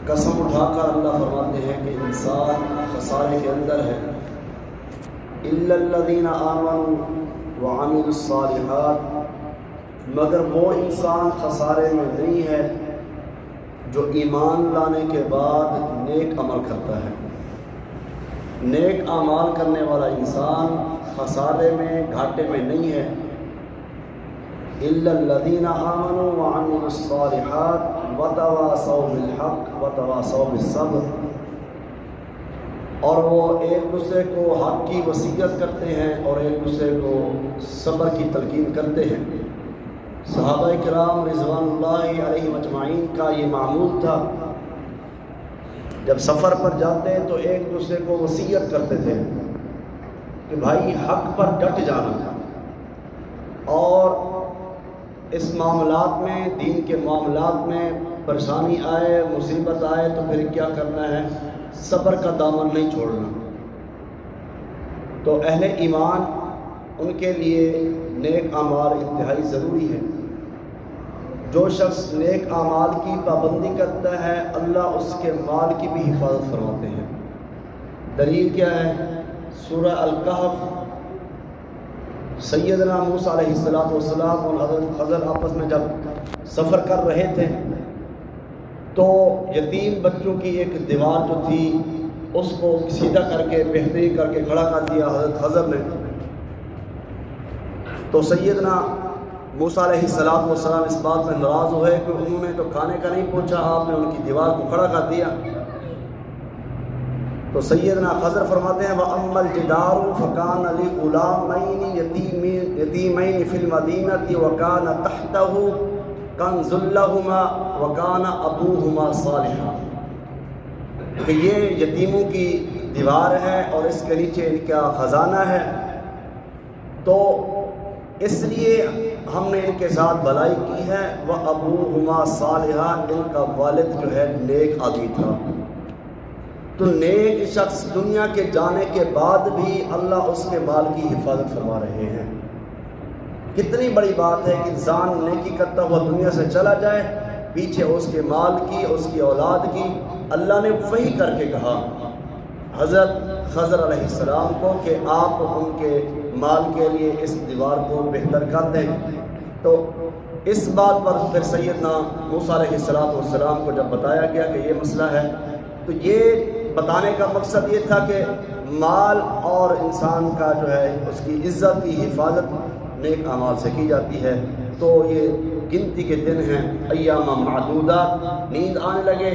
قسم اٹھا کر اللہ فرماتے ہیں کہ انسان خسارے کے اندر ہے۔ الا الذین آمنوا وعملوا الصالحات، مگر وہ انسان خسارے میں نہیں ہے جو ایمان لانے کے بعد نیک عمل کرتا ہے۔ نیک اعمال کرنے والا انسان خسارے میں، گھاٹے میں نہیں ہے۔ الا الذین آمنوا وعملوا الصالحات وتواصوا بالحق وتواصوا بالصبر، اور وہ ایک دوسرے کو حق کی وصیت کرتے ہیں اور ایک دوسرے کو صبر کی تلقین کرتے ہیں۔ صحابہ کرام رضوان اللہ علیہم اجمعین کا یہ معمول تھا، جب سفر پر جاتے تو ایک دوسرے کو وصیت کرتے تھے کہ بھائی حق پر ڈٹ جانا، اور اس معاملات میں، دین کے معاملات میں پریشانی آئے، مصیبت آئے تو پھر کیا کرنا ہے، صبر کا دامن نہیں چھوڑنا۔ تو اہل ایمان، ان کے لیے نیک اعمال انتہائی ضروری ہے۔ جو شخص نیک اعمال کی پابندی کرتا ہے، اللہ اس کے مال کی بھی حفاظت فرماتے ہیں۔ دلیل کیا ہے؟ سورہ الکہف، سیدنا موسیٰ علیہ السلام اور حضرت خضر آپس میں جب سفر کر رہے تھے تو یتیم بچوں کی ایک دیوار جو تھی اس کو سیدھا کر کے، بہتری کر کے کھڑا کر دیا حضرت خضر نے۔ تو سیدنا موسیٰ علیہ السلام اس بات میں ناراض ہوئے کہ انہوں نے تو کھانے کا نہیں پوچھا، آپ نے ان کی دیوار کو کھڑا کر دیا۔ تو سیدنا خضر فرماتے ہیں وَأَمَّا الْجِدَارُ فَكَانَ لِغُلَامَيْنِ يَتِيمَيْنِ فِي الْمَدِينَةِ وَكَانَ تَحْتَهُ كَنْزٌ لَهُمَا وَكَانَ أَبُوهُمَا صَالِحًا، کہ یہ یتیموں کی دیوار ہے اور اس کے نیچے ان کا خزانہ ہے، تو اس لیے ہم نے ان کے ساتھ بھلائی کی ہے۔ وَأَبُوهُمَا صَالِحًا، ان کا والد جو ہے نیک آدمی تھا۔ تو نیک شخص دنیا کے جانے کے بعد بھی اللہ اس کے مال کی حفاظت فرما رہے ہیں۔ کتنی بڑی بات ہے کہ انسان نیکی کرتا ہوا دنیا سے چلا جائے، پیچھے اس کے مال کی، اس کی اولاد کی اللہ نے وحی کر کے کہا حضرت خضر علیہ السلام کو کہ آپ ان کے مال کے لیے اس دیوار کو بہتر کر دیں۔ تو اس بات پر پھر سیدنا موسیٰ علیہ السلام کو جب بتایا گیا کہ یہ مسئلہ ہے، تو یہ بتانے کا مقصد یہ تھا کہ مال اور انسان کا جو ہے اس کی عزت کی حفاظت نیک اعمال سے کی جاتی ہے۔ تو یہ گنتی کے دن ہیں، ایام معدودات، نیند آنے لگے